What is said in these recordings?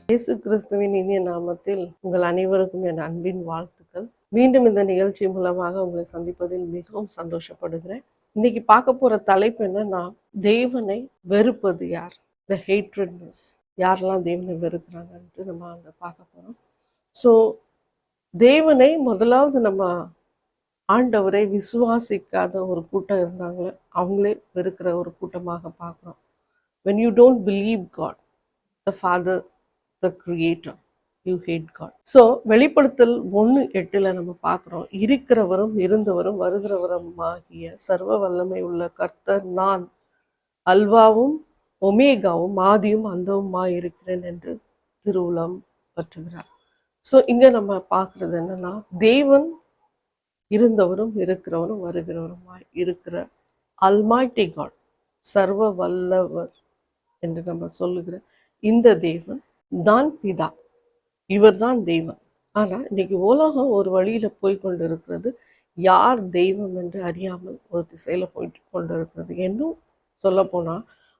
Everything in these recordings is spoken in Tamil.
இயேசு கிறிஸ்துவின் இனிய நாமத்தில் உங்கள் அனைவருக்கும் என் அன்பின் வாழ்த்துக்கள். மீண்டும் இந்த நிகழ்ச்சி மூலமாக உங்களை சந்திப்பதில் மிகவும் சந்தோஷப்படுகிறேன். இன்னைக்கு பார்க்க போற தலைப்பு என்னன்னா, தேவனை வெறுப்பது யார்? த ஹேட்ரட்னஸ். யாரெல்லாம் தேவனை வெறுக்கிறாங்கன்ட்டு நம்ம அங்கே பார்க்க போறோம். ஸோ தேவனை முதலாவது நம்ம ஆண்டவரை விசுவாசிக்காத ஒரு கூட்டம் இருந்தாங்களே, அவங்களே வெறுக்கிற ஒரு கூட்டமாக பார்க்குறோம். when you don't believe God, the Father, the Creator, you hate God. So வெளிப்படுத்தல் 1:8 நம்ம பார்க்குறோம், இருக்கிறவரும் இருந்தவரும் வருகிறவரும் ஆகிய சர்வ வல்லமை உள்ள கர்த்தர் நான் அல்வாவும் ஒமேகாவும் ஆதியும் அந்தவுமா இருக்கிறேன் என்று திருவுளம் பற்றுகிறார். ஸோ இங்கே நம்ம பார்க்குறது என்னன்னா, தேவன் இருந்தவரும் இருக்கிறவரும் வருகிறவருமாய் இருக்கிற அல்மைட்டி காட், சர்வ வல்லவர் என்று நம்ம சொல்லுகிற இந்த தேவன் தான் பிதா. இவர் தான் தெய்வம். ஆனால் இன்னைக்கு உலகம் ஒரு வழியில போய் கொண்டு இருக்கிறது, யார் தெய்வம் என்று அறியாமல் ஒரு திசையில போயிட்டு கொண்டு இருக்கிறது. இன்னும் சொல்ல போனா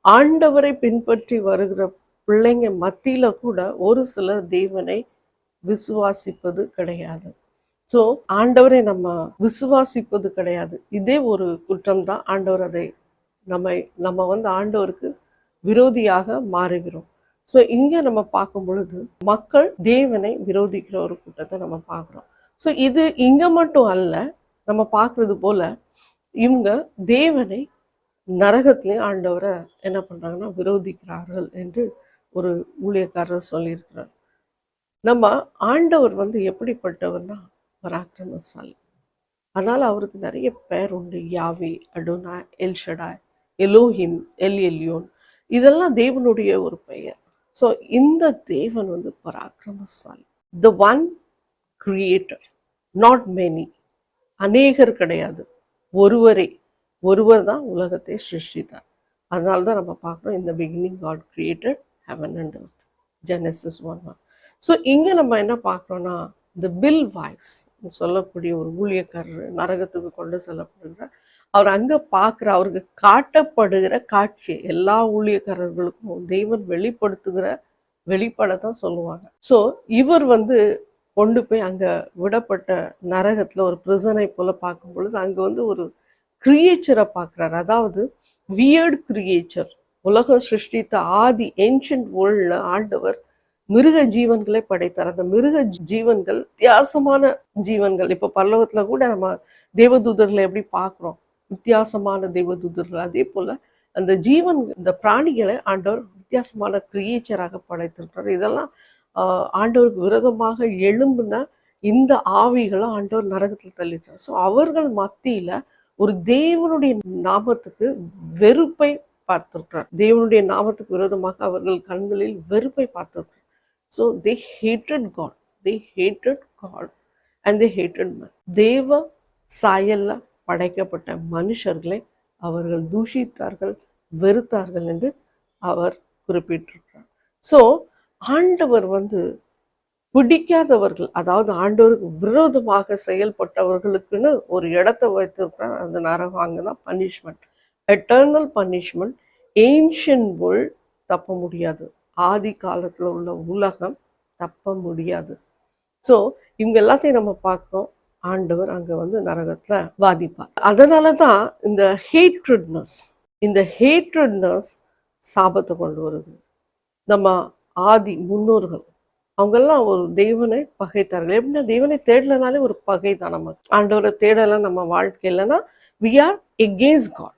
ஆண்டவரை பின்பற்றி வருகிற பிள்ளைங்க மத்தியில கூட ஒரு சிலர் தேவனை விசுவாசிப்பது கிடையாது. ஸோ ஆண்டவரை நம்ம விசுவாசிப்பது கிடையாது. இதே ஒரு குற்றம் தான். ஆண்டவர் அதை நம்ம ஆண்டவருக்கு விரோதியாக மாறுகிறோம். ஸோ இங்கே நம்ம பார்க்கும் பொழுது மக்கள் தேவனை விரோதிக்கிற ஒரு கூட்டத்தை நம்ம பார்க்குறோம். ஸோ இது இங்கே மட்டும் அல்ல, நம்ம பார்க்குறது போல இவங்க தேவனை நரகத்திலே ஆண்டவரை என்ன பண்ணுறாங்கன்னா விரோதிக்கிறார்கள் என்று ஒரு ஊழியக்காரர் சொல்லியிருக்கிறார். நம்ம ஆண்டவர் எப்படிப்பட்டவர்னா பராக்கிரமசாலி. அதனால் அவருக்கு நிறைய பேர் உண்டு. Yahweh, Adonai, El Shaddai, Elohim, Elyon, இதெல்லாம் தேவனுடைய ஒரு பெயர். ஸோ இந்த தேவன் பராக்கிரமசாலி, the one creator, not many, அநேகர் கிடையாது, ஒருவர் தான் உலகத்தை சிருஷ்டித்தார். அதனால தான் நம்ம பார்க்குறோம், இந்த beginning God created heaven and earth, Genesis 1:1. So இங்கே நம்ம என்ன பார்க்குறோன்னா, இந்த பில் வாய்ஸ் சொல்லக்கூடிய ஒரு ஊழியக்காரர் நரகத்துக்கு கொண்டு செல்லப்படுகிற அவர் அங்கே பார்க்குற, அவருக்கு காட்டப்படுகிற காட்சி எல்லா ஊழியக்காரர்களுக்கும் தேவன் வெளிப்படுத்துகிற வெளிப்பாடை தான் சொல்லுவாங்க. ஸோ இவர் கொண்டு போய் அங்கே விடப்பட்ட நரகத்தில் ஒரு பிரிசனை போல பார்க்கும் பொழுது அங்கே ஒரு கிரியேச்சரை பார்க்குறாரு. அதாவது வியர்ட் கிரியேச்சர். உலகம் சிருஷ்டித்த ஆதி ஏன்ஷியன்ட் வேர்ல்டில் ஆண்டவர் மிருக ஜீவன்களை படைத்தார். அந்த மிருக ஜீவன்கள் வித்தியாசமான ஜீவன்கள். இப்போ பரலோகத்துல கூட நம்ம தேவதூதர்களை எப்படி பார்க்குறோம், வித்தியாசமான தேவதூதர்கள். அதே போல அந்த இந்த பிராணிகளை ஆண்டவர் வித்தியாசமான கிரியேச்சராக படைத்திருக்கிறார். இதெல்லாம் ஆண்டவருக்கு விரோதமாக எழும்புன இந்த ஆவிகளை ஆண்டவர் நரகத்தில் தள்ளிட்டார். ஸோ அவர்கள் மத்தியில ஒரு தேவனுடைய நாமத்துக்கு வெறுப்பை பார்த்திருக்கிறார். தேவனுடைய நாமத்துக்கு விரோதமாக அவர்கள் கண்களில் வெறுப்பை பார்த்திருக்கிறார். So they hated God. They hated God and they hated man. தேவ சாயல்ல படைக்கப்பட்ட மனுஷர்களை அவர்கள் தூஷித்தார்கள், வெறுத்தார்கள் என்று அவர் குறிப்பிட்டிருக்கிறார். ஸோ ஆண்டவர் பிடிக்காதவர்கள், அதாவது ஆண்டவருக்கு விரோதமாக செயல்பட்டவர்களுக்குன்னு ஒரு இடத்தை வைத்திருக்கிறார். அந்த நரகம். அங்கதான் punishment, eternal punishment. Ancient world தப்ப முடியாது, ஆதி காலத்தில் உள்ள உலகம் தப்ப முடியாது. ஸோ இவங்க எல்லாத்தையும் நம்ம பார்க்கிறோம், ஆண்டவர் அங்கே நரகத்தில் வாதிப்பார். அதனால தான் இந்த ஹேட்ரட்னஸ் சாபத்தை கொண்டு வருது. நம்ம ஆதி முன்னோர்கள் அவங்கெல்லாம் ஒரு தேவனை பகைத்தார்கள். எப்படின்னா தேவனை தேடலனாலே ஒரு பகை தான். நம்ம ஆண்டவரை தேடலாம் நம்ம வாழ்க்கையிலனா we are against God.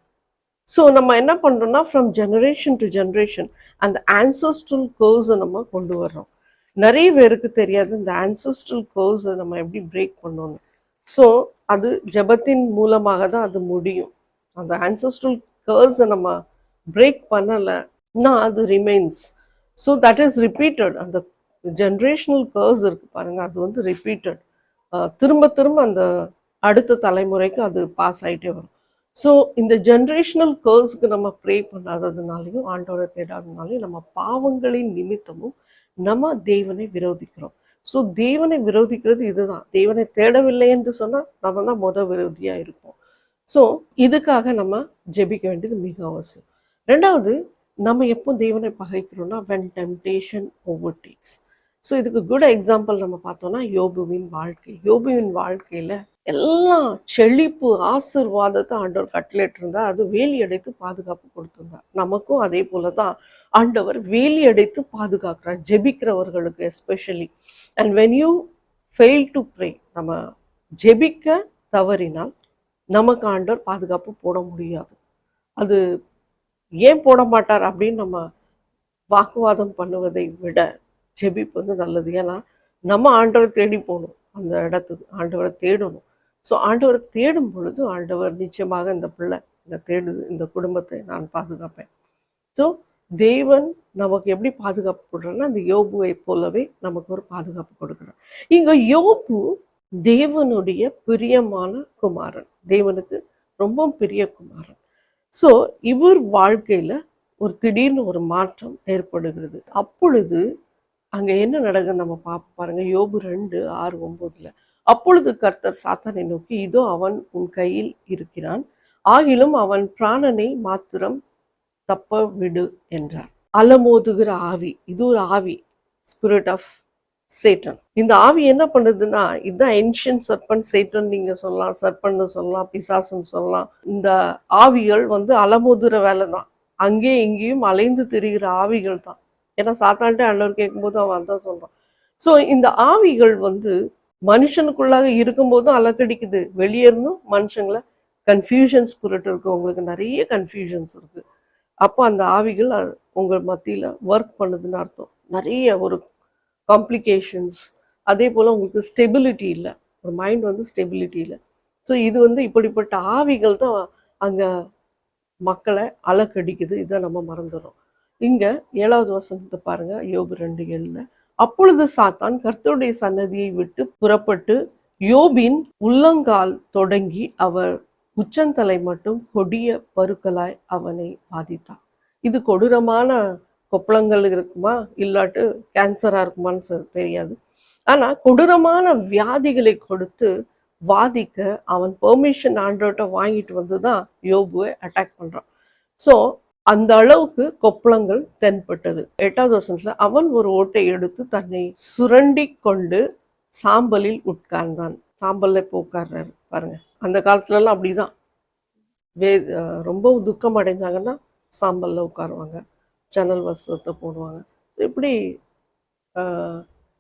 So நம்ம என்ன பண்ணுறோம்னா, ஃப்ரம் ஜெனரேஷன் டு ஜெனரேஷன் அந்த ஆன்சஸ்ட்ரல் கர்வ்ஸை நம்ம கொண்டு வர்றோம். நிறைய பேருக்கு தெரியாது இந்த ஆன்சஸ்ட்ரல் கர்வ்ஸை நம்ம எப்படி பிரேக் பண்ணணும். ஸோ அது ஜெபத்தின் மூலமாக தான் அது முடியும். அந்த ஆன்சஸ்ட்ரல் கர்வ்ஸை நம்ம பிரேக் பண்ணலைன்னா அது remains. So that is repeated. அந்த ஜென்ரேஷனல் கர்வ்ஸ் இருக்கு பாருங்க, அது ரிப்பீட்டட். திரும்ப திரும்ப அந்த அடுத்த தலைமுறைக்கு அது பாஸ் ஆகிட்டே வரும். ஸோ இந்த ஜென்ரேஷனல் கர்வ்ஸ்க்கு நம்ம ப்ரே பண்ணாததுனாலையும் ஆண்டவரை தேடாததுனாலையும் நம்ம பாவங்களின் நிமித்தமும் நம்ம தேவனை விரோதிக்கிறோம். ஸோ தேவனை விரோதிக்கிறது இதுதான். தேவனை தேடவில்லை என்று சொன்னால் நம்ம தான் விரோதியாக இருப்போம். ஸோ இதுக்காக நம்ம ஜெபிக்க வேண்டியது மிக அவசியம். ரெண்டாவது, நம்ம எப்போ தேவனை பகைக்கிறோம்னா when temptation overtakes. ஸோ இதுக்கு குட் எக்ஸாம்பிள் நம்ம பார்த்தோம்னா யோபுவின் வாழ்க்கை. யோபுவின் வாழ்க்கையில எல்லாம் செழிப்பு ஆசீர்வாதத்தை ஆண்டவர் கட்டளையிட்டு இருந்தார். அது வேலி அடைத்து பாதுகாப்பு கொடுத்திருந்தார். நமக்கும் அதே போல தான் ஆண்டவர் வேலி அடைத்து பாதுகாக்கிறார், ஜெபிக்கிறவர்களுக்கு especially. And when you fail to pray, நம்ம ஜெபிக்க தவறினால் நமக்கு ஆண்டவர் பாதுகாப்பு போட முடியாது. அது ஏன் போட மாட்டார் அப்படின்னு நம்ம வாக்குவாதம் பண்ணுவதை விட ஜெபிப்பது நல்லது. ஏன்னா நம்ம ஆண்டவரை தேடி போகணும், அந்த இடத்துக்கு ஆண்டவரை தேடணும். ஸோ ஆண்டவரை தேடும் பொழுது ஆண்டவர் நிச்சயமாக இந்த பிள்ளை இந்த தேடுது, இந்த குடும்பத்தை நான் பாதுகாப்பேன். ஸோ தேவன் நமக்கு எப்படி பாதுகாப்பு கொடுக்குறாருன்னா அந்த யோபுவை போலவே நமக்கு ஒரு பாதுகாப்பு கொடுக்குறார். இங்க யோபு தேவனுடைய பிரியமான குமாரன், தேவனுக்கு ரொம்ப பிரிய குமாரன். ஸோ இவர் வாழ்க்கையில ஒரு திடீர்னு ஒரு மாற்றம் ஏற்படுகிறது. அப்பொழுது அங்க என்ன நடக்குது நம்ம பாருங்க. யோபு 2:6-9. அப்பொழுது கர்த்தர் சாத்தானை நோக்கி, இதோ அவன் உன் கையில் இருக்கிறான், ஆகிலும் அவன் பிராணனை மாத்திரம் தப்ப விடு என்றார். அலமோதுகிற ஆவி, இது ஒரு ஆவி, ஸ்பிரிட் ஆஃப் சேட்டன். இந்த ஆவி என்ன பண்ணுதுன்னா, இதுதான் ஏன்ஷியன்ட் சர்பன்ட், சேட்டன் நீங்க சொல்லலாம், சர்பன்னு சொல்லலாம், பிசாசுன்னு சொல்லலாம். இந்த ஆவிகள் அலமோதுற வேலை தான், அங்கே இங்கேயும் அலைந்து திரிகிற ஆவிகள் தான். ஏன்னா சாத்தான்ட்டு ஆண்டவர் கேட்கும்போது அவன் தான் சொல்றான். ஸோ இந்த ஆவிகள் மனுஷனுக்குள்ளாக இருக்கும்போதும் அலக்கடிக்குது, வெளியே இருந்தும் மனுஷங்களை கன்ஃபியூஷன் ஸ்பிரிட் இருக்கு, உங்களுக்கு நிறைய கன்ஃபியூஷன்ஸ் இருக்கு. அப்போ அந்த ஆவிகள் உங்கள் மத்தியில் ஒர்க் பண்ணுதுன்னு அர்த்தம். நிறைய ஒரு காம்ப்ளிகேஷன்ஸ், அதே போல் உங்களுக்கு ஸ்டெபிலிட்டி இல்லை, ஒரு மைண்ட் ஸ்டெபிலிட்டி இல்லை. ஸோ இது இப்படிப்பட்ட ஆவிகள் தான் அங்கே மக்களை அலக்கடிக்குது. இதை நம்ம மறந்துடுறோம். இங்க 7வது வசனத்தை பாருங்க, யோபு 2:7. அப்பொழுது சாத்தான் கர்த்தருடைய சன்னதியை விட்டு புறப்பட்டு யோபின் உள்ளங்கால் தொடங்கி அவர் உச்சந்தலை மட்டும் கொடிய பருக்களாய் அவனை பாதித்தான். இது கொடூரமான கொப்பளங்கள் இருக்குமா இல்லாட்டு கேன்சரா இருக்குமான்னு தெரியாது. ஆனா கொடூரமான வியாதிகளை கொடுத்து வாதிக்க அவன் பெர்மிஷன் ஆண்டவர்கிட்ட வாங்கிட்டு வந்துதான் யோபுவை அட்டாக் பண்றான். ஸோ அந்த அளவுக்கு கொப்பளங்கள் தென்பட்டது. 8வது வசனத்துல அவன் ஒரு ஓட்டை எடுத்து தன்னை சுரண்டி கொண்டு சாம்பலில் உட்கார்ந்தான். சாம்பல்ல இப்போ உட்கார்றாரு பாருங்க. அந்த காலத்துலலாம் அப்படிதான், ரொம்ப துக்கம் அடைஞ்சாங்கன்னா சாம்பல்ல உட்காருவாங்க, ஜன்னல் வஸ்திரத்தை போடுவாங்க. இப்படி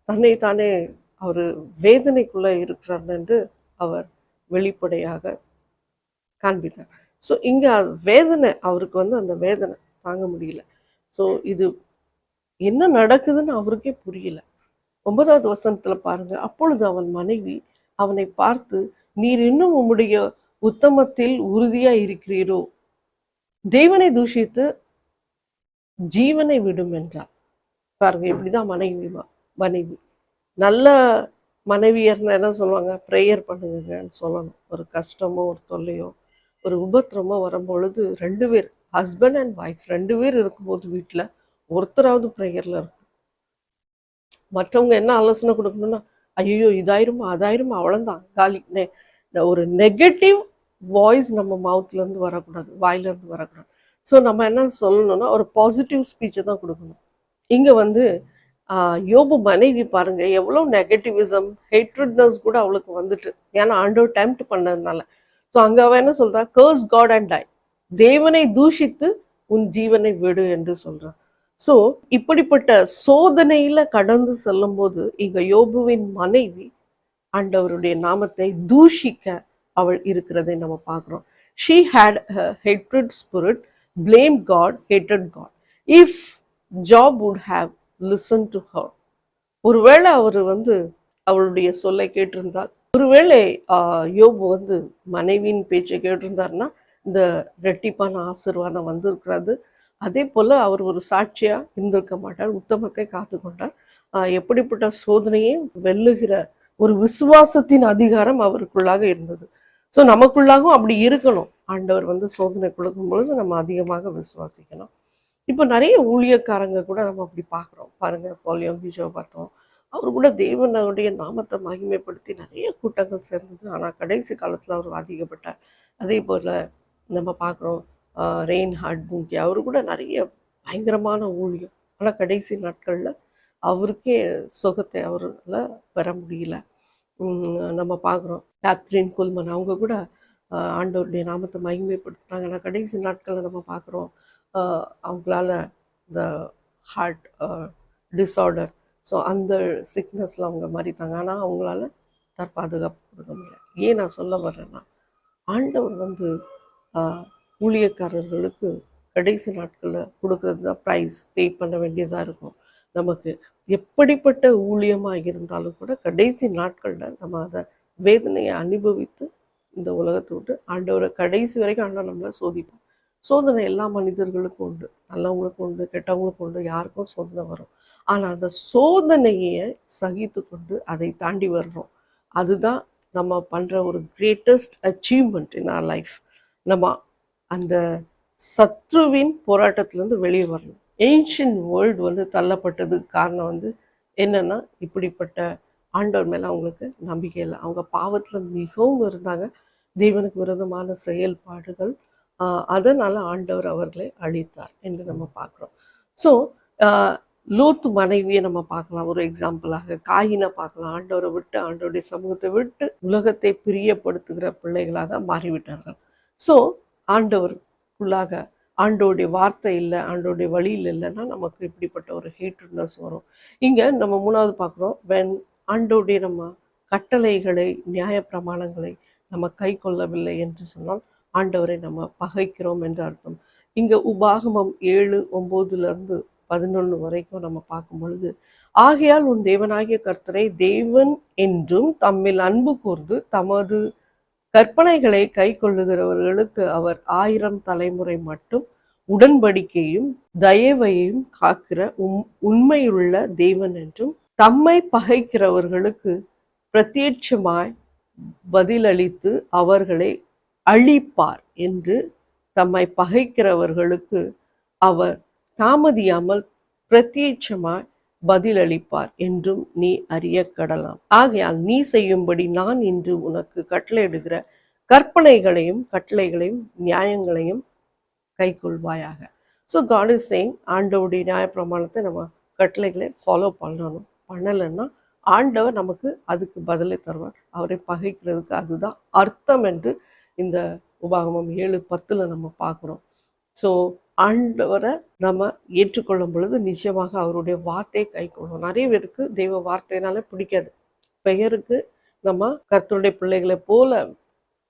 தன்னை தானே அவர் வேதனைக்குள்ள இருக்கிறார் என்று அவர் வெளிப்படையாக காண்பித்தார். ஸோ இங்கே வேதனை, அவருக்கு அந்த வேதனை தாங்க முடியல. ஸோ இது என்ன நடக்குதுன்னு அவருக்கே புரியல. 9வது வசனத்தில் பாருங்க, அப்பொழுது அவன் மனைவி அவனை பார்த்து, நீர் இன்னும் உம்முடைய உத்தமத்தில் உறுதியா இருக்கிறீரோ, தேவனை தூஷித்து ஜீவனை விடும் என்றார். பாருங்க, இப்படிதான் மனைவி நல்ல மனைவியா இருந்தால் என்ன சொல்லுவாங்க, ப்ரேயர் பண்ணுங்கன்னு சொல்லணும். ஒரு கஷ்டமோ ஒரு தொல்லையோ ஒரு உபத்திரமோ வரும்பொழுது 2 பேர், ஹஸ்பண்ட் அண்ட் ஒய்ஃப் 2 பேர் இருக்கும்போது வீட்டில் ஒருத்தராவது ப்ரேயரில் இருக்கும். மற்றவங்க என்ன ஆலோசனை கொடுக்கணும்னா, ஐயோ இதாயிருமா அதாயிருமா அவ்வளோதான் காலி. இந்த ஒரு நெகட்டிவ் வாய்ஸ் நம்ம மவுத்லேருந்து வரக்கூடாது, வாயிலேருந்து வரக்கூடாது. ஸோ நம்ம என்ன சொல்லணும்னா ஒரு பாசிட்டிவ் ஸ்பீச்சை தான் கொடுக்கணும். இங்கே யோபு மனைவி பாருங்க, எவ்வளோ நெகட்டிவிசம், ஹேட்ரட்னஸ் கூட அவளுக்கு வந்துட்டு, ஏன்னா ஆண்டவர் டெம்ப்ட் பண்ணதுனால. ஸோ அங்கே அவன் என்ன சொல்றான், கர்ஸ் காட் அண்ட் டை, தேவனை தூஷித்து உன் ஜீவனை விடு என்று சொல்றான். ஸோ இப்படிப்பட்ட சோதனையில கடந்து செல்லும் போது இங்க யோபுவின் மனைவி ஆண்டவருடைய நாமத்தை தூஷிக்க அவள் இருக்கிறதை நம்ம பார்க்குறோம். She had a hatred spirit, blamed God, hated God. If Job would have listened to her, ஒருவேளை அவர் அவளுடைய சொல்லை கேட்டிருந்தார், ஒருவேளை யோபு மனைவியின் பேச்சை கேட்டிருந்தாருன்னா இந்த ரெட்டிப்பான ஆசீர்வாதம் வந்திருக்கிறது. அதே போல் அவர் ஒரு சாட்சியா இருந்திருக்க மாட்டார், உத்தமத்தை காத்து கொண்டார். எப்படிப்பட்ட சோதனையும் வெல்லுகிற ஒரு விசுவாசத்தின் அதிகாரம் அவருக்குள்ளாக இருந்தது. ஸோ நமக்குள்ளாகவும் அப்படி இருக்கணும். ஆண்டவர் சோதனை கொடுக்கும் பொழுது நம்ம அதிகமாக விசுவாசிக்கணும். இப்போ நிறைய ஊழியக்காரங்க கூட நம்ம அப்படி பார்க்குறோம் பாருங்க. போலியோ பிஜோ பார்த்தோம், அவர் கூட தேவனுடைய நாமத்தை மகிமைப்படுத்தி நிறைய கூட்டங்கள் சேர்ந்தது. ஆனால் கடைசி காலத்தில் அவர் அதிகப்பட்டார். அதே போல் நம்ம பார்க்குறோம் ரெயின் ஹார்ட் பூங்கி, அவரு கூட நிறைய பயங்கரமான ஊழியம். ஆனால் கடைசி நாட்களில் அவருக்கே சுகத்தை அவரால் பெற முடியல. நம்ம பார்க்குறோம் கேத்ரின் குல்மன் அவங்க கூட ஆண்டவருடைய நாமத்தை மகிமைப்படுத்துகிறாங்க. ஆனால் கடைசி நாட்களில் நம்ம பார்க்குறோம் அவங்களால இந்த ஹார்ட் டிஸார்டர், ஸோ அந்த சிக்னஸில் அவங்க மறித்தாங்க. ஆனால் அவங்களால தற்பாதுகாப்பு கொடுக்க முடியல. ஏன் நான் சொல்ல வர்றேன்னா, ஆண்டவர் வந்து ஊழியக்காரர்களுக்கு கடைசி நாட்களில் கொடுக்கறது தான் ப்ரைஸ் பே பண்ண வேண்டியதாக இருக்கும். நமக்கு எப்படிப்பட்ட ஊழியமாக இருந்தாலும் கூட கடைசி நாட்களில் நம்ம அதை வேதனையை அனுபவித்து இந்த உலகத்தை விட்டு ஆண்டவரை கடைசி வரைக்கும் ஆண்டவர் நம்மளை சோதிப்போம். சோதனை எல்லா மனிதர்களுக்கும் உண்டு, நல்லவங்களுக்கும் உண்டு, கெட்டவங்களுக்கும் உண்டு, யாருக்கும் சோதனை வரும். ஆனால் அந்த சோதனையை சகித்து கொண்டு அதை தாண்டி வர்றோம். அதுதான் நம்ம பண்ணுற ஒரு கிரேட்டஸ்ட் அச்சீவ்மெண்ட் இன் ஆர் லைஃப். நம்ம அந்த சத்ருவின் போராட்டத்திலேருந்து வெளியே வரணும். ஏன்ஷியன் வேர்ல்டு வந்து தள்ளப்பட்டதுக்கு காரணம் வந்து என்னென்னா, இப்படிப்பட்ட ஆண்டவர் மேலே அவங்களுக்கு நம்பிக்கை இல்லை. அவங்க பாவத்தில் மிகவும் இருந்தாங்க, தேவனுக்கு விரோதமான செயல்பாடுகள், அதனால் ஆண்டவர் அவர்களை அழித்தார் என்று நம்ம பார்க்குறோம். ஸோ லூத் மனைவியை நம்ம பார்க்கலாம் ஒரு எக்ஸாம்பிளாக. காயினை பார்க்கலாம். ஆண்டவரை விட்டு, ஆண்டவருடைய சமூகத்தை விட்டு உலகத்தை பிரியப்படுத்துகிற பிள்ளைகளாக மாறிவிட்டார்கள். ஸோ ஆண்டவருக்குள்ளாக ஆண்டோடைய வார்த்தை இல்லை, ஆண்டோடைய வழியில் இல்லைன்னா நமக்கு இப்படிப்பட்ட ஒரு ஹேட்னஸ் வரும். இங்கே நம்ம மூணாவது பார்க்குறோம், வென் ஆண்டோடைய நம்ம கட்டளைகளை, நியாய பிரமாணங்களை நம்ம கை கொள்ளவில்லை என்று சொன்னால் ஆண்டவரை நம்ம பகைக்கிறோம் என்று அர்த்தம். இங்கே உபாகமம் 7:9-11 வரைக்கும் நம்ம பார்க்கும் பொழுது, ஆகையால் உன் தேவனாகிய கர்த்தரை தேவன் என்றும் தம்மில் அன்பு கூர்ந்து தமது கற்பனைகளை கை கொள்ளுகிறவர்களுக்கு அவர் 1000 தலைமுறை மட்டும் உடன்படிக்கையும் தயவையும் காக்கிற உண்மையுள்ள தேவன் என்றும், தம்மை பகைக்கிறவர்களுக்கு பிரத்யட்சமாய் பதிலளித்து அவர்களை அழிப்பார் என்று, தம்மை பகைக்கிறவர்களுக்கு அவர் தாமதியாமல் பிரத்யட்சமாய் பதிலளிப்பார் என்றும் நீ அறிய கடலாம். ஆகையால் நீ செய்யும்படி நான் இன்று உனக்கு கட்டளையிடுகிற கற்பனைகளையும் கட்டளைகளையும் நியாயங்களையும் கை கொள்வாயாக. ஸோ காட் இஸ் சேயிங், ஆண்டவருடைய நியாய பிரமாணத்தை நம்ம கட்டளைகளை ஃபாலோ பண்ணணும். பண்ணலைன்னா ஆண்டவர் நமக்கு அதுக்கு பதிலை தருவார். அவரை பகைக்கிறதுக்கு அதுதான் அர்த்தம் என்று இந்த உபாகமம் 7:10 நம்ம பார்க்குறோம். ஸோ ஆண்டவரை நம்ம ஏற்றுக்கொள்ளும் பொழுது நிச்சயமாக அவருடைய வார்த்தையை கை கொள்ளும். நிறைய பேருக்கு தெய்வ வார்த்தையினால பிடிக்காது. பெயருக்கு நம்ம கர்த்தருடைய பிள்ளைகளை போல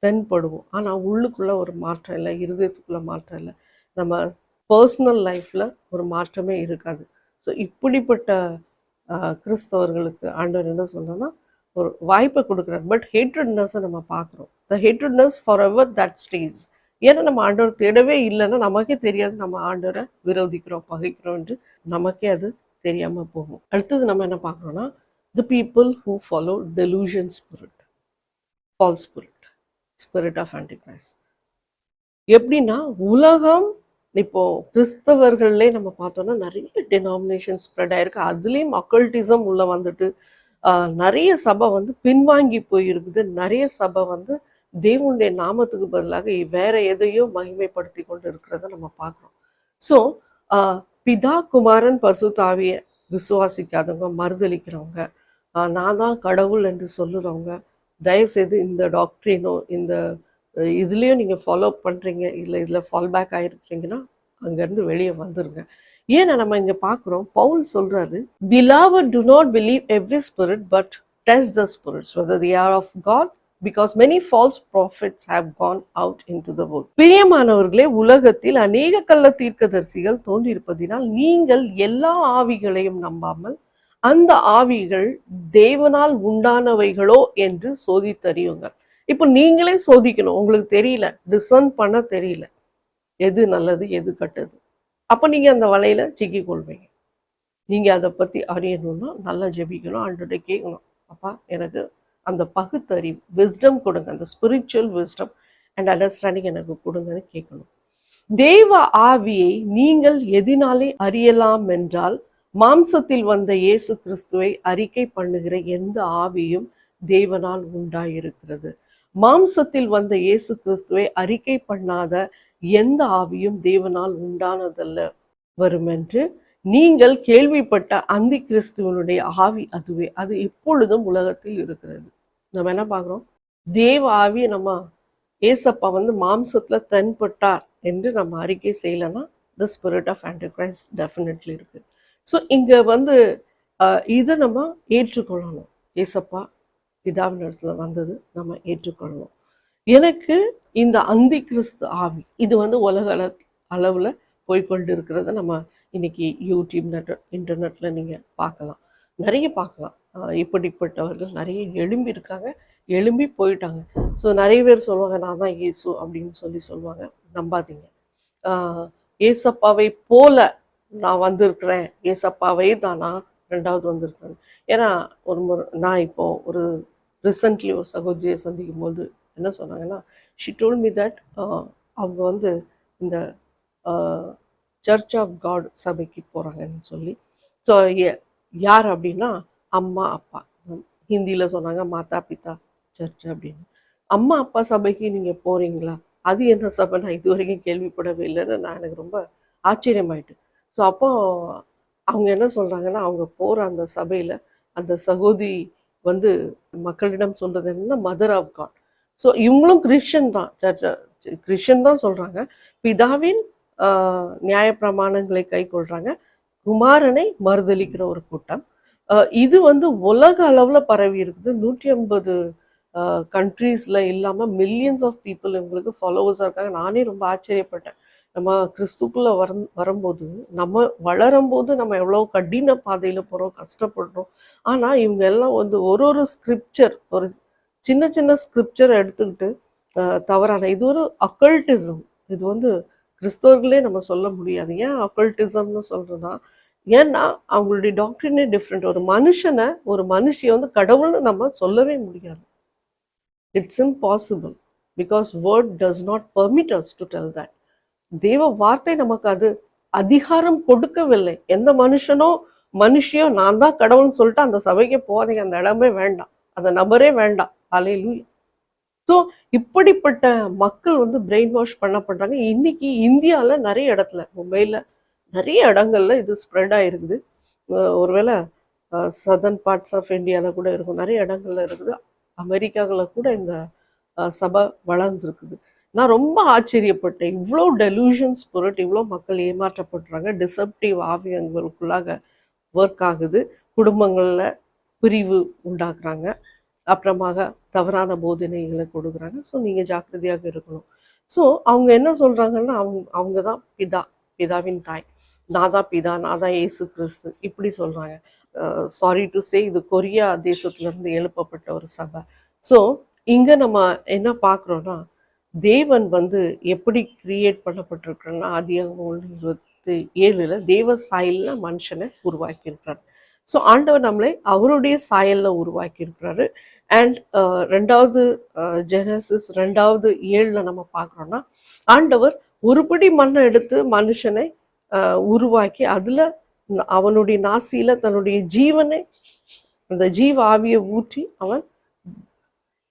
தென்படுவோம், ஆனால் உள்ளுக்குள்ளே ஒரு மாற்றம் இல்லை, இருதயத்துக்குள்ளே மாற்றம் இல்லை, நம்ம பர்சனல் லைஃப்பில் ஒரு மாற்றமே இருக்காது. ஸோ இப்படிப்பட்ட கிறிஸ்தவர்களுக்கு ஆண்டவர் என்ன சொன்னோன்னா ஒரு வாய்ப்பை கொடுக்குறாரு. பட் ஹேட்ரட்னஸை நம்ம பார்க்குறோம். The hatredness forever that stays. ஏன்னா நம்ம ஆண்டவர் தேடவே இல்லைன்னா நமக்கே தெரியாது நம்ம ஆண்டவரை விரோதிக்கிறோம், பகைக்கிறோம் என்று நமக்கே அது தெரியாமல் போகும். அடுத்தது நம்ம என்ன பார்க்குறோன்னா, the people who follow delusion spirit, false spirit, spirit of antichrist. எப்படின்னா, உலகம் இப்போ கிறிஸ்தவர்களே நம்ம பார்த்தோம்னா நிறைய டினாமினேஷன் ஸ்ப்ரெட் ஆயிருக்கு. அதுலேயும் அக்கல்டிசம் உள்ள வந்துட்டு நிறைய சபை வந்து பின்வாங்கி போயிருக்குது. நிறைய சபை வந்து தேவனுடைய நாமத்துக்கு பதிலாக வேற எதையோ மகிமைப்படுத்தி கொண்டு இருக்கிறத நம்ம பார்க்குறோம். ஸோ பிதா குமாரன் பரிசுத்த ஆவியை விசுவாசிக்காதவங்க, மறுதளிக்கிறவங்க, நான் தான் கடவுள் என்று சொல்லுறவங்க, தயவுசெய்து இந்த டாக்ட்ரினோ இந்த இதுலேயும் நீங்கள் ஃபாலோ பண்ணுறீங்க, இல்லை இதில் ஃபால் பேக் ஆகிருக்கீங்கன்னா அங்கேருந்து வெளியே வந்துருங்க. ஏன்னா நம்ம இங்கே பார்க்குறோம், பவுல் சொல்கிறாரு, beloved do not believe every spirit but test the spirits whether they are of God because many false prophets have gone out into the world. பிரியமானவர்களே, உலகத்தில் அநேக கள்ள தீர்க்கதரிசிகள் தோன்றியிருப்பதினால் நீங்கள் எல்லா ஆவிகளையும் நம்பாமல் அந்த ஆவிகள் தேவனால் உண்டானவைகளோ என்று சோதித்தறியுங்கள். இப்போ நீங்களே சோதிக்கணும். உங்களுக்கு தெரியல, டிசர்ன் பண்ண தெரியல எது நல்லது எது கெட்டது, அப்போ நீங்கள் அந்த வலையில் சிக்கி கொள்வீங்க. நீங்கள் அதை பற்றி அறியணும்னா நல்லா ஜெபிக்கணும், ஆண்டவரை கேட்கணும், அப்பா எனக்கு அந்த பகுத்தறிவு, விஸ்டம் கொடுங்க, அந்த ஸ்பிரிச்சுவல் விஸ்டம் அண்ட் அண்டர்ஸ்டாண்டிங் எனக்கு கொடுங்கன்னு கேட்கணும். தேவ ஆவியை நீங்கள் எதினாலே அறியலாம் என்றால், மாம்சத்தில் வந்த இயேசு கிறிஸ்துவை அறிக்கை பண்ணுகிற எந்த ஆவியும் தேவனால் உண்டாயிருக்கிறது. மாம்சத்தில் வந்த இயேசு கிறிஸ்துவை அறிக்கை பண்ணாத எந்த ஆவியும் தேவனால் உண்டானதல்ல. வரும் என்று நீங்கள் கேள்விப்பட்ட அந்தி கிறிஸ்துவனுடைய ஆவி அதுவே, அது எப்பொழுதும் உலகத்தில் இருக்கிறது. நம்ம என்ன பார்க்குறோம்? தேவ ஆவியை நம்ம ஏசப்பா வந்து மாம்சத்துல தென்பட்டார் என்று நம்ம அறிக்கை செய்யலைன்னா the spirit of antichrist definitely இருக்கு. ஸோ இங்க வந்து இதை நம்ம ஏற்றுக்கொள்ளணும். ஏசப்பா பிதாவின் இடத்துல வந்தது நம்ம ஏற்றுக்கொள்ளணும். எனக்கு இந்த அந்தி கிறிஸ்து ஆவி இது வந்து உலக அளவுல போய்கொண்டு இருக்கிறத நம்ம இன்னைக்கு யூடியூப் இன்டர்நெட்ல நீங்க பார்க்கலாம், நிறைய பார்க்கலாம். இப்படிப்பட்டவர்கள் நிறைய எழும்பி இருக்காங்க, எழும்பி போயிட்டாங்க. ஸோ நிறைய பேர் சொல்லுவாங்க நான் தான் இயேசு அப்படின்னு சொல்லுவாங்க. நம்பாதீங்க. ஏசப்பாவை போல நான் வந்திருக்கிறேன், ஏசப்பாவை தான் நான் ரெண்டாவது வந்திருக்கிறேன். ஏன்னா ஒரு முறை நான் இப்போ ஒரு ரீசன்ட்லி ஒரு சகோதரியை சந்திக்கும் போது என்ன சொன்னாங்கன்னா, ஷி டோல்ட் மீ தட் அவங்க வந்து இந்த சர்ச் ஆஃப் காட் சபைக்கு போகிறாங்கன்னு சொல்லி. ஸோ யார் அப்படின்னா அம்மா அப்பா, ஹிந்தியில் சொன்னாங்க மாதா பிதா சர்ச் அப்படின்னு. அம்மா அப்பா சபைக்கு நீங்கள் போகிறீங்களா? அது என்ன சபை? நான் இது வரைக்கும் கேள்விப்படவே இல்லைன்னு நான் எனக்கு ரொம்ப ஆச்சரியமாயிட்டு. ஸோ அப்போ அவங்க என்ன சொல்கிறாங்கன்னா, அவங்க போகிற அந்த சபையில் அந்த சகோதரி வந்து மக்களிடம் சொல்கிறது என்னன்னா மதர் ஆஃப் காட். ஸோ இவங்களும் கிறிஸ்டியன் தான், கிறிஸ்டியன் தான் சொல்கிறாங்க. பிதாவின் நியாயப்பிரமாணங்களை கை கொள்கிறாங்க, குமாரனை மறுதளிக்கிற ஒரு கூட்டம். இது வந்து உலக அளவில் பரவி இருக்குது. 150 கண்ட்ரீஸில் இல்லாமல் மில்லியன்ஸ் ஆஃப் பீப்புள் இவங்களுக்கு ஃபாலோவர்ஸாக இருக்காங்க. நானே ரொம்ப ஆச்சரியப்பட்டேன். நம்ம கிறிஸ்துக்குள்ளே வரும்போது நம்ம வளரும்போது நம்ம எவ்வளோ கடின பாதையில் போகிறோம், கஷ்டப்படுறோம். ஆனால் இவங்க எல்லாம் வந்து ஒரு ஸ்கிரிப்சர், ஒரு சின்ன சின்ன ஸ்கிரிப்சர் எடுத்துக்கிட்டு தவறான இது ஒரு அக்கல்டிசம். இது வந்து கிறிஸ்தவர்களே நம்ம சொல்ல முடியாது. ஏன் அக்கல்டிசம்னு சொல்கிறோன்னா, ஏன்னா அவங்களுடைய டாக்டரினே டிஃப்ரெண்ட். ஒரு மனுஷனை ஒரு மனுஷியை வந்து கடவுள்னு நம்ம சொல்லவே முடியாது. It's impossible because word does not permit us to tell that. தேவ வார்த்தை நமக்கு அது அதிகாரம் கொடுக்கவில்லை. எந்த மனுஷியோ நான் தான் கடவுள்னு சொல்லிட்டு அந்த சபைக்கு போகாதீங்க, அந்த இடமே வேண்டாம், அந்த நபரே வேண்டாம். அல்லேலூயா. ஸோ இப்படிப்பட்ட மக்கள் வந்து பிரெயின் வாஷ் பண்ணப்படுறாங்க. இன்னைக்கு இந்தியாவில் நிறைய இடத்துல, மும்பையில் நிறைய இடங்கள்ல இது ஸ்ப்ரெட் ஆகிருக்குது. ஒருவேளை சதர்ன் பார்ட்ஸ் ஆஃப் இந்தியாவில் கூட இருக்கும், நிறைய இடங்கள்ல இருக்குது. அமெரிக்காவில் கூட இந்த சபை வளர்ந்துருக்குது. நான் ரொம்ப ஆச்சரியப்பட்டேன். இவ்வளோ டெலூஷன் ஸ்பிரிட், இவ்வளோ மக்கள் ஏமாற்றப்படுறாங்க. டிசப்டிவ் ஆவியங்களுக்குள்ளாக ஒர்க் ஆகுது. குடும்பங்களில் பிரிவு உண்டாக்குறாங்க, அப்புறமாக தவறான போதனைகளை கொடுக்குறாங்க. ஸோ நீங்கள் ஜாக்கிரதையாக இருக்கணும். ஸோ அவங்க என்ன சொல்கிறாங்கன்னா, அவங்க தான் பிதாவின் தாய், நான் தான் பிதா, நான் தான் ஏசு கிறிஸ்து, இப்படி சொல்கிறாங்க. சாரி டு சே, இது கொரியா தேசத்துலேருந்து எழுப்பப்பட்ட ஒரு சபை. ஸோ இங்கே நம்ம என்ன பார்க்குறோன்னா, தேவன் வந்து எப்படி கிரியேட் பண்ணப்பட்டிருக்கிறோன்னா, ஆதியாகமம் 1:27 தேவ சாயல்ல மனுஷனை உருவாக்கியிருக்கிறார். ஸோ ஆண்டவர் நம்மளை அவருடைய சாயல்ல உருவாக்கியிருக்கிறாரு. அண்ட் ரெண்டாவது ஜெனசிஸ் 2:7 நம்ம பார்க்குறோன்னா, ஆண்டவர் ஒருபடி மண்ணை எடுத்து மனுஷனை உருவாக்கி அதில் அவனுடைய நாசியில தன்னுடைய ஜீவனை, அந்த ஜீவ ஆவியை ஊற்றி அவன்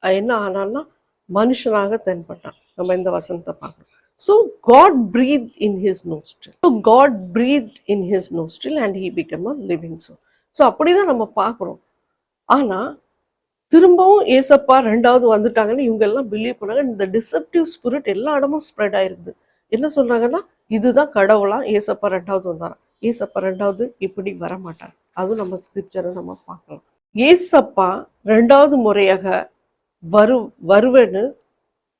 என்ன ஆனான்னா மனுஷனாக தென்பட்டான். நம்ம இந்த வசனத்தை பார்க்கணும். So God breathed in his nostril. So God breathed in his nostril and he became a living soul. So அப்படிதான் நம்ம பார்க்குறோம். ஆனால் திரும்பவும் ஏசப்பா ரெண்டாவது வந்துட்டாங்கன்னு இவங்க எல்லாம் பிலீவ் பண்ணாங்க. இந்த டிசப்டிவ் ஸ்பிரிட் எல்லா இடமும் ஸ்ப்ரெட் ஆயிருக்குது. என்ன சொல்றாங்கன்னா, இதுதான் கடவுளா, ஏசப்பா ரெண்டாவது வந்தாரா? ஏசப்பா ரெண்டாவது இப்படி வரமாட்டார். அதுவும் நம்ம ஸ்கிரிப்சரை நம்ம பார்க்கலாம். ஏசப்பா ரெண்டாவது முறையாக வருவேன்னு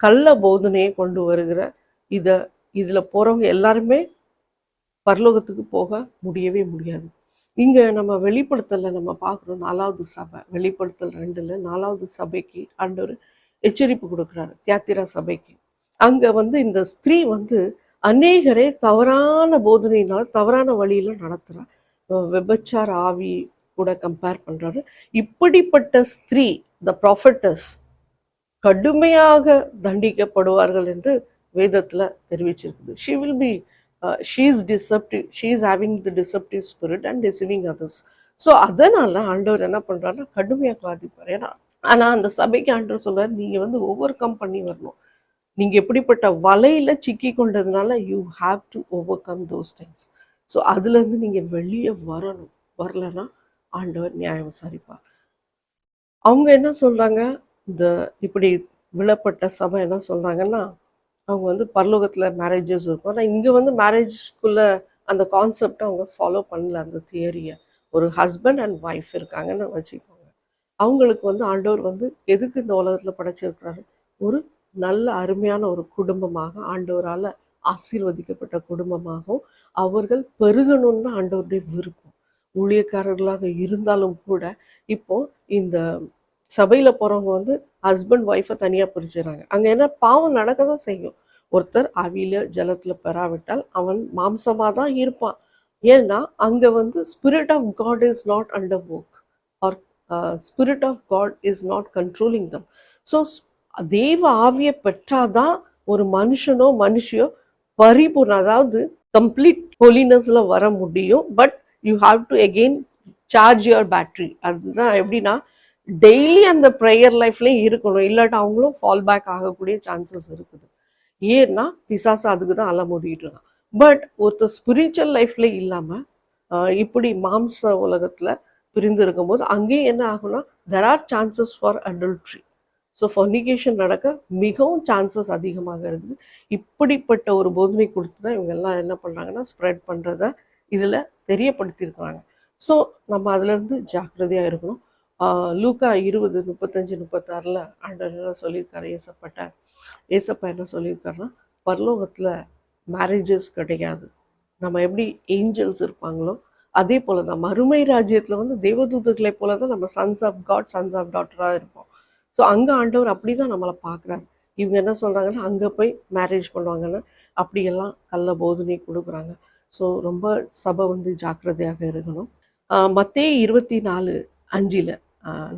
கள்ள போதனையை கொண்டு வருகிற இதுல போறவங்க எல்லாருமே பரலோகத்துக்கு போக முடியவே முடியாது. இங்க நம்ம வெளிப்படுத்தல நம்ம பார்க்குறோம், 4வது சபை, வெளிப்படுத்தல் 2ல் 4வது சபைக்கு ஆண்டவர் எச்சரிப்பு கொடுக்குறாரு, தியாத்திரா சபைக்கு. அங்க வந்து இந்த ஸ்திரீ வந்து அநேகரை தவறான போதனையினால் தவறான வழியில நடத்துறா. விபச்சார ஆவி கூட கம்பேர் பண்றாரு. இப்படிப்பட்ட ஸ்திரீ, த ப்ராஃபட்டஸ், கடுமையாக தண்டிக்கப்படுவார்கள் என்று வேதத்துல தெரிவிச்சிருக்குது. she will be she is deceptive, she is having the deceptive spirit and deceiving others. So அதனால ஆண்டவர் என்ன பண்றாருன்னா கடுமையாக பாதிப்பார். ஏன்னா ஆனா அந்த சபைக்கு ஆண்டவர் சொல்றாரு, நீங்க வந்து ஓவர் கம் பண்ணி வரணும். நீங்க எப்படிப்பட்ட வலையில சிக்கி கொண்டதுனால you have to overcome those things. So அதுலேருந்து நீங்கள் வெளியே வரணும். வரலைன்னா ஆண்டவர் நியாயம் விசாரிப்பார். அவங்க என்ன சொல்கிறாங்க, இந்த இப்படி விழப்பட்ட சபை என்ன சொல்கிறாங்கன்னா, அவங்க வந்து பரலோகத்தில் மேரேஜஸ் இருக்கும். ஆனால் இங்கே வந்து மேரேஜ்க்குள்ளே அந்த கான்செப்டை அவங்க ஃபாலோ பண்ணல, அந்த தியரியை. ஒரு ஹஸ்பண்ட் அண்ட் ஒய்ஃப் இருக்காங்கன்னு வச்சுக்கோங்க. அவங்களுக்கு வந்து ஆண்டவர் வந்து எதுக்கு இந்த உலகத்தில் படைச்சிருக்கிறாரு? ஒரு நல்ல அருமையான ஒரு குடும்பமாக, ஆண்டவரால் ஆசீர்வதிக்கப்பட்ட குடும்பமாகவும் அவர்கள் பெருகணும்னு தான் ஆண்டவருடைய விருப்பம். ஊழியக்காரர்களாக இருந்தாலும் கூட இப்போ இந்த சபையில் போகிறவங்க வந்து ஹஸ்பண்ட் ஒய்ஃபை தனியாக பிரிச்சுறாங்க. அங்கே என்ன பாவம் நடக்க தான் செய்யும். ஒருத்தர் ஆவியில ஜலத்தில் பெறாவிட்டால் அவன் மாம்சமாக தான் இருப்பான். ஏன்னா அங்கே வந்து spirit of God is not under work, or spirit of God is not controlling them. So தெய்வ ஆவியை பெற்றாதான் ஒரு மனுஷனோ மனுஷியோ பரிபூர்ணம், அதாவது கம்ப்ளீட் ஹோலினஸ்ல வர முடியும். But you have to again charge your battery. அதுதான் எப்படின்னா டெய்லி அந்த ப்ரேயர் லைஃப்லேயும் இருக்கணும். இல்லாட்டா அவங்களும் ஃபால் பேக் ஆகக்கூடிய சான்சஸ் இருக்குது. ஏன்னா பிசாசு அதுக்கு தான் அலமோதிட்டு இருக்கான். பட் ஒருத்தர் ஸ்பிரிச்சுவல் லைஃப்ல இல்லாமல் இப்படி மாம்ச உலகத்தில் பிரிந்து இருக்கும்போது அங்கேயும் என்ன ஆகும்னா there are chances for adultery. So fornication நடக்க மிகவும் சான்சஸ் அதிகமாக இருக்குது. இப்படிப்பட்ட ஒரு போதனை கொடுத்து தான் இவங்க எல்லாம் என்ன பண்ணுறாங்கன்னா ஸ்ப்ரெட் பண்ணுறத இதில் தெரியப்படுத்தியிருக்கிறாங்க. ஸோ நம்ம அதுலேருந்து ஜாக்கிரதையாக இருக்கணும். லூக்கா 20:35-36 ஆண்டவர் என்ன சொல்லியிருக்காரு, ஏசப்பா என்ன சொல்லியிருக்காருன்னா, பரலோகத்தில் மேரேஜஸ் கிடையாது. நம்ம எப்படி ஏஞ்சல்ஸ் இருப்பாங்களோ அதே போல தான் மறுமை ராஜ்யத்தில் வந்து தேவதூதர்களை போல தான் நம்ம sons of God, sons of டாட்டராக இருப்போம். ஸோ அங்கே ஆண்டவர் அப்படி தான் நம்மளை பார்க்குறாரு. இவங்க என்ன சொல்கிறாங்கன்னா அங்கே போய் மேரேஜ் பண்ணுவாங்கன்னா அப்படியெல்லாம் கள்ள போதனை கொடுக்குறாங்க. ஸோ ரொம்ப சபை வந்து ஜாக்கிரதையாக இருக்கணும். மத்தேயு 24:5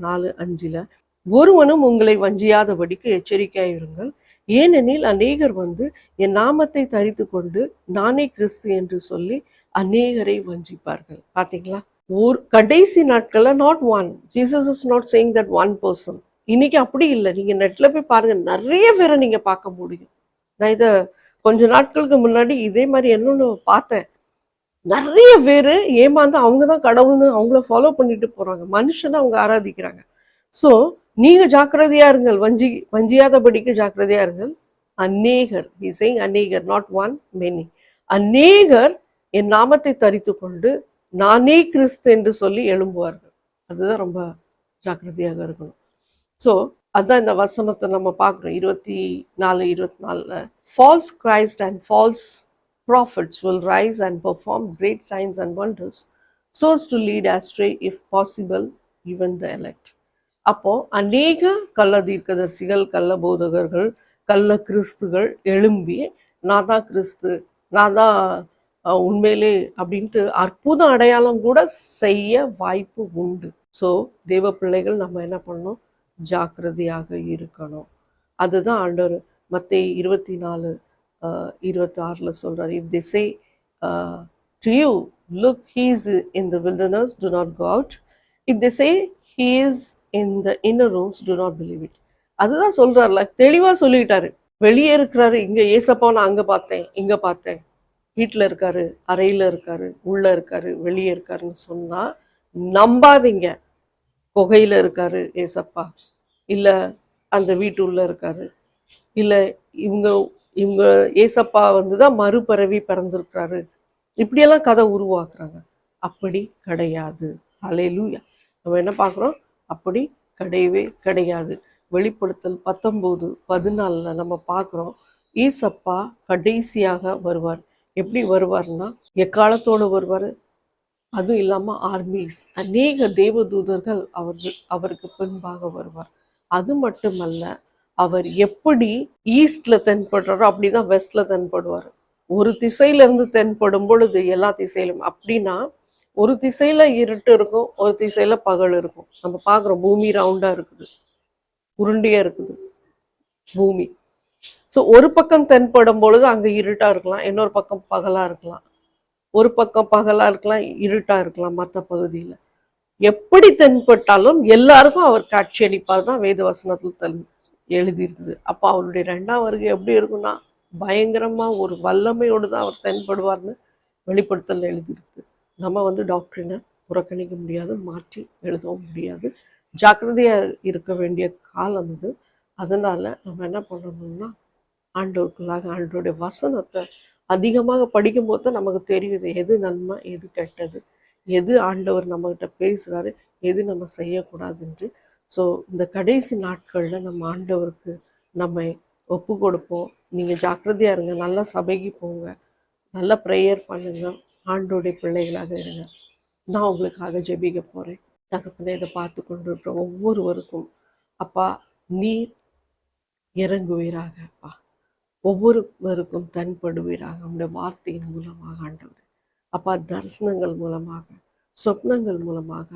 4:5 ஒருவனும் உங்களை வஞ்சியாதபடிக்கு எச்சரிக்கையாக இருங்கள். ஏனெனில் அநேகர் வந்து என் நாமத்தை தரித்து கொண்டு நானே கிறிஸ்து என்று சொல்லி அநேகரை வஞ்சிப்பார்கள். பார்த்தீங்களா? ஒரு கடைசி நாட்களில் not one, Jesus is not saying that one person. இன்னைக்கு அப்படி இல்லை. நீங்கள் நெட்டில் போய் பாருங்க, நிறைய பேரை நீங்கள் பார்க்க முடியும். நான் இதை கொஞ்ச நாட்களுக்கு முன்னாடி இதே மாதிரி என்னொன்று பார்த்தேன். நிறைய பேர் ஏமாந்து அவங்க தான் கடவுள்னு அவங்கள ஃபாலோ பண்ணிட்டு போறாங்க. மனுஷனை அவங்க ஆராதிக்கிறாங்க. ஸோ நீங்க ஜாக்கிரதையா இருங்கள், வஞ்சியாதபடிக்கு ஜாக்கிரதையா இருங்கள். அநேகர், அநேகர், நாட் ஒன், மெனி, அநேகர் என் நாமத்தை தரித்து கொண்டு நானே கிறிஸ்து என்று சொல்லி எழும்புவார்கள். அதுதான் ரொம்ப ஜாக்கிரதையாக இருக்கணும். ஸோ அதுதான் இந்த வசனத்தை நம்ம பார்க்குறோம். 24:24 false Christ and false prophets will rise and perform great signs and wonders so as to lead astray if possible even the elect. அப்போ அநேக கள்ள தீர்க்கதரிசிகள், கள்ள போதகர்கள், கள்ள கிறிஸ்துகள் எழும்பி நான் தான் கிறிஸ்து, நான் தான் உண்மையிலே அப்படின்ட்டு அற்புத அடையாளம் கூட செய்ய வாய்ப்பு உண்டு. ஸோ தேவ பிள்ளைகள் நம்ம என்ன பண்ணணும்? ஜாக்கிரதையாக இருக்கணும். அதுதான் ஆண்டவர் மத்தேயு 24:26 சொல்றாரு. If they say to you, look, he is in the wilderness, do not go out. If they say he is in the inner rooms, do not believe it. அதுதான் சொல்றாருல, தெளிவா சொல்லிட்டாரு. வெளியே இருக்கிறாரு, இங்க ஏசப்பா நான் அங்க பார்த்தேன், இங்க பார்த்தேன், வீட்டில் இருக்காரு, அறையில இருக்காரு, உள்ள இருக்காரு, வெளியே இருக்காருன்னு சொன்னா நம்பாதீங்க. குகையில இருக்காரு ஏசப்பா, இல்ல அந்த வீட்டு உள்ள இருக்காரு, இல்ல இவங்க ஏசப்பா வந்து தான் மறுபிறவி பிறந்திருக்கிறாரு, இப்படியெல்லாம் கதை உருவாக்குறாங்க. அப்படி கிடையாது. ஹல்லேலூயா. நம்ம என்ன பார்க்குறோம்? அப்படி கிடையவே கிடையாது. வெளிப்படுத்தல் 19:14 நம்ம பார்க்குறோம், ஏசப்பா கடைசியாக வருவார். எப்படி வருவார்னா எக்காலத்தோடு வருவார். அதுவும் இல்லாமல் ஆர்மீஸ், அநேக தேவதூதர்கள் அவருக்கு பின்பாக வருவார். அது மட்டுமல்ல, அவர் எப்படி ஈஸ்ட்ல தென்படுறாரோ அப்படிதான் வெஸ்ட்ல தென்படுவார். ஒரு திசையில இருந்து தென்படும் பொழுது எல்லா திசையிலும், அப்படின்னா ஒரு திசையில இருட்டு இருக்கும், ஒரு திசையில பகல் இருக்கும். நம்ம பார்க்குறோம், பூமி ரவுண்டா இருக்குது, உருண்டையா இருக்குது பூமி. ஸோ ஒரு பக்கம் தென்படும் பொழுது அங்க இருட்டா இருக்கலாம், இன்னொரு பக்கம் பகலா இருக்கலாம், ஒரு பக்கம் பகலா இருக்கலாம், இருட்டா இருக்கலாம். மற்ற பகுதியில எப்படி தென்பட்டாலும் எல்லாருக்கும் அவர் காட்சி அளிப்பார் தான் வேத வசனத்தில் எழுதியிருக்குது. அப்போ அவருடைய 2ஆம் வருகை எப்படி இருக்குன்னா பயங்கரமா ஒரு வல்லமையோடு தான் அவர் தென்படுவார்னு வெளிப்படுத்தல் எழுதியிருக்கு. நம்ம டாக்டரினை புறக்கணிக்க முடியாது, மாற்றி எழுதவும் முடியாது. ஜாக்கிரதையாக இருக்க வேண்டிய காலம் இது. அதனால் நம்ம என்ன பண்ணணும்னா, ஆண்டவருக்குள்ளாக ஆண்டவருடைய வசனத்தை அதிகமாக படிக்கும்போது தான் நமக்கு தெரியுது எது நன்மை, எது கெட்டது, எது ஆண்டவர் நம்மகிட்ட பேசுகிறாரு, எது நம்ம செய்யக்கூடாதுன்று. ஸோ இந்த கடைசி நாட்களில் நம்ம ஆண்டவருக்கு நம்மை ஒப்பு கொடுப்போம். நீங்கள் ஜாக்கிரதையாக இருங்க, நல்லா சபைக்கு போங்க, நல்லா ப்ரேயர் பண்ணுங்க, ஆண்டோடைய பிள்ளைகளாக இருங்க. நான் உங்களுக்காக ஜெபிக்க போகிறேன். தகப்பனே, இதை பார்த்து கொண்டிருக்கிற ஒவ்வொருவருக்கும் அப்பா நீர் இறங்குவீராக. அப்பா ஒவ்வொருவருக்கும் தென்படுவீராக உங்களுடைய வார்த்தையின் மூலமாக ஆண்டவர். அப்பா தரிசனங்கள் மூலமாக, சொப்னங்கள் மூலமாக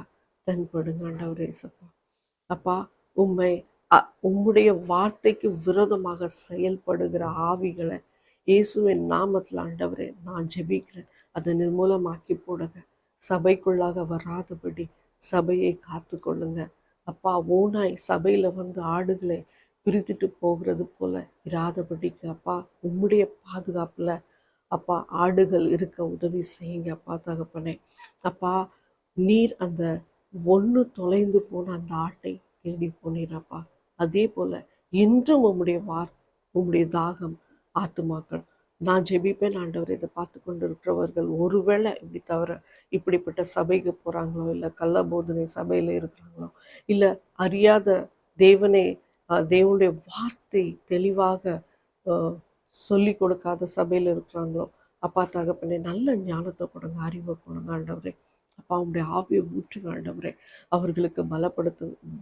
தென்படுங்க ஆண்டவரே. சப்பா அப்பா உம்மை உம்முடைய வார்த்தைக்கு விரோதமாக செயல்படுகிற ஆவிகளை இயேசுவின் நாமத்தில் ஆண்டவரே நான் ஜெபிக்கிறேன். அதை நிர்மூலமாக்கி போடுங்க. சபைக்குள்ளாக வராதபடி சபையை காத்து கொள்ளுங்க. அப்பா ஓனாய் சபையில் ஆடுகளை பிரித்துட்டு போகிறது போல இராதபடிக்கு அப்பா உம்முடைய பாதுகாப்பில் அப்பா ஆடுகள் இருக்க உதவி செய்யுங்க அப்பா தகப்பனே. அப்பா நீர் அந்த ஒன்று தொலைந்து போன அந்த ஆட்டை தேடி போனீரப்பா. அதே போல இன்றும் உம்முடைய தாகம் ஆத்துமாக்கள். நான் ஜெபிப்பேன் ஆண்டவர். இதை பார்த்து கொண்டு இருக்கிறவர்கள் ஒருவேளை இப்படிப்பட்ட சபைக்கு போகிறாங்களோ, இல்லை கள்ள போதனை சபையில் இருக்கிறாங்களோ, இல்லை அறியாத தேவனே தேவனுடைய வார்த்தை தெளிவாக சொல்லி கொடுக்காத சபையில் இருக்கிறாங்களோ, அப்பா தகப்பனே நல்ல ஞானத்தை கொடுங்க, அறிவை கொடுங்க ஆண்டவரே. அப்பா அவங்களுடைய ஆவியை ஊற்றுங்க ஆண்டவரே. அவர்களுக்கு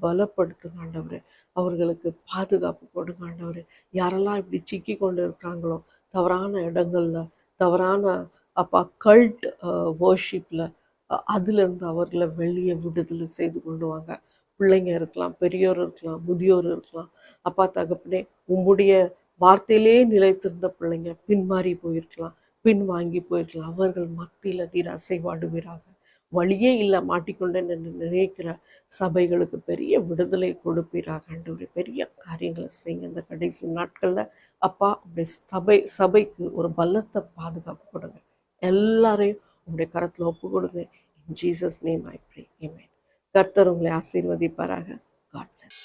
பலப்படுத்துங்க ஆண்டவரே. அவர்களுக்கு பாதுகாப்பு கொடுங்க ஆண்டவரே. யாரெல்லாம் இப்படி சிக்கி கொண்டு இருக்கிறாங்களோ தவறான இடங்கள்ல, தவறான அப்பா கல்ட் வர்ஷிப்பில், அதுலேருந்து அவர்களை வெளியே விடுதலை செய்து கொண்டு வாங்க. பிள்ளைங்க இருக்கலாம், பெரியோர் இருக்கலாம், முதியோர் இருக்கலாம். அப்பா தகப்பனே உம்முடைய வார்த்தையிலே நிலைத்திருந்த பிள்ளைங்க பின்மாறி போயிருக்கலாம், பின்வாங்கி போயிருக்கலாம். அவர்கள் மத்தியில் நீர் அசைவாடுவீராக. வழியே இல்லை மாட்டிக்கொண்டேன்னு நினைக்கிற சபைகளுக்கு பெரிய விடுதலை கொடுப்பீராக ஆண்டவரே. பெரிய காரியங்களை செய்யுங்க இந்த கடைசி நாட்களில். அப்பா உங்களுடைய சபைக்கு ஒரு பலத்தை பாதுகாப்பு கொடுங்க. எல்லாரையும் உங்களுடைய கரத்தில் ஒப்பு கொடுங்க. In Jesus name I pray. Amen. கர்த்தர் உங்களை ஆசீர்வதிப்பாராக. God plus.